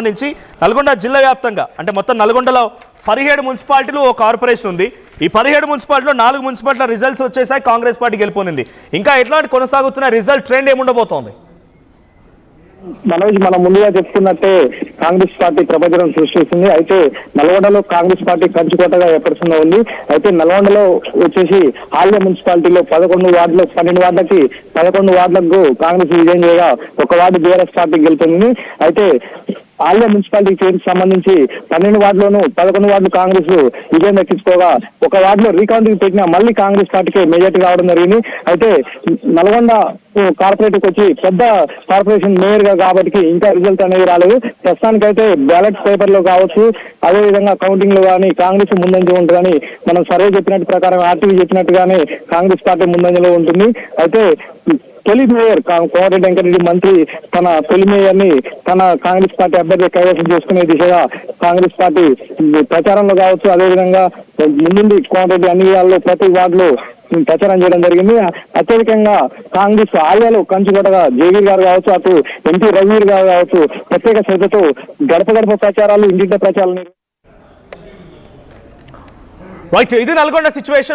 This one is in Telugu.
నుంచి నల్గొండ జిల్లా వ్యాప్తంగా అంటే మొత్తం నల్గొండలో 17 మున్సిపాలిటీలు ఒక కార్పొరేషన్ ఉంది. ఈ 17 మున్సిపాలిటీలో 4 మున్సిపాలిటీల రిజల్ట్స్ వచ్చేసాయి. కాంగ్రెస్ పార్టీ గెలుపొందింది. ఇంకా ఎట్లాంటి కొనసాగుతున్న రిజల్ట్ ట్రెండ్ ఏముండబోతోంది? మనోజ్, మనం ముందుగా చెప్పుకున్నట్టే కాంగ్రెస్ పార్టీ ప్రభంజనం సృష్టిస్తుంది. అయితే నల్గొండలో కాంగ్రెస్ పార్టీ కంచుకోటగా ఏర్పడుతున్న ఉంది. అయితే నల్గొండలో వచ్చేసి ఆల్య మున్సిపాలిటీలో 11 వార్డులు 12 వార్డులకి 11 వార్డులకు కాంగ్రెస్ విజయం చేయగా ఒక వార్డు బీఆర్ఎస్ పార్టీ గెలుపొందింది. అయితే ఆల్య మున్సిపాలిటీ చేరికి సంబంధించి 12 వార్డులోనూ 11 వార్డులు కాంగ్రెస్ విజయం దక్కించుకోగా ఒక వార్డులో రీకౌంటింగ్ పెట్టినా మళ్ళీ కాంగ్రెస్ పార్టీకి మెజార్టీ రావడం జరిగింది. అయితే నల్గొండ కార్పొరేట్కి వచ్చి పెద్ద కార్పొరేషన్ మేయర్ గా కాబట్టి ఇంకా రిజల్ట్ అనేది రాలేదు. ప్రస్తుతానికైతే బ్యాలెట్ పేపర్ లో కావచ్చు, అదేవిధంగా కౌంటింగ్ లో కానీ కాంగ్రెస్ ముందంజ ఉంటుందని మనం సర్వే చెప్పినట్టు ప్రకారం ఆర్టీవీ చెప్పినట్టుగానే కాంగ్రెస్ పార్టీ ముందంజలో ఉంటుంది. అయితే తొలి మేయర్ కోమటిరెడ్డి వెంకటరెడ్డి మంత్రి తన తొలి మేయర్ ని తన కాంగ్రెస్ పార్టీ అభ్యర్థి కైవసం చేసుకునే దిశగా కాంగ్రెస్ పార్టీ ప్రచారంలో కావచ్చు, అదేవిధంగా ముందుండి కోమటిరెడ్డి అన్ని విధాల్లో ప్రతి వార్డులో ప్రచారం చేయడం జరిగింది. అత్యధికంగా కాంగ్రెస్ ఆలయాలో కంచుకోటగా జేవీర్ గారు కావచ్చు, అటు ఎంపీ రఘువీర్ గారు కావచ్చు ప్రత్యేక శ్రద్ధతో గడప గడప ప్రచారాలు, ఇంటింటి ప్రచారాలు. ఇది నల్గొండ సిచ్యువేషన్.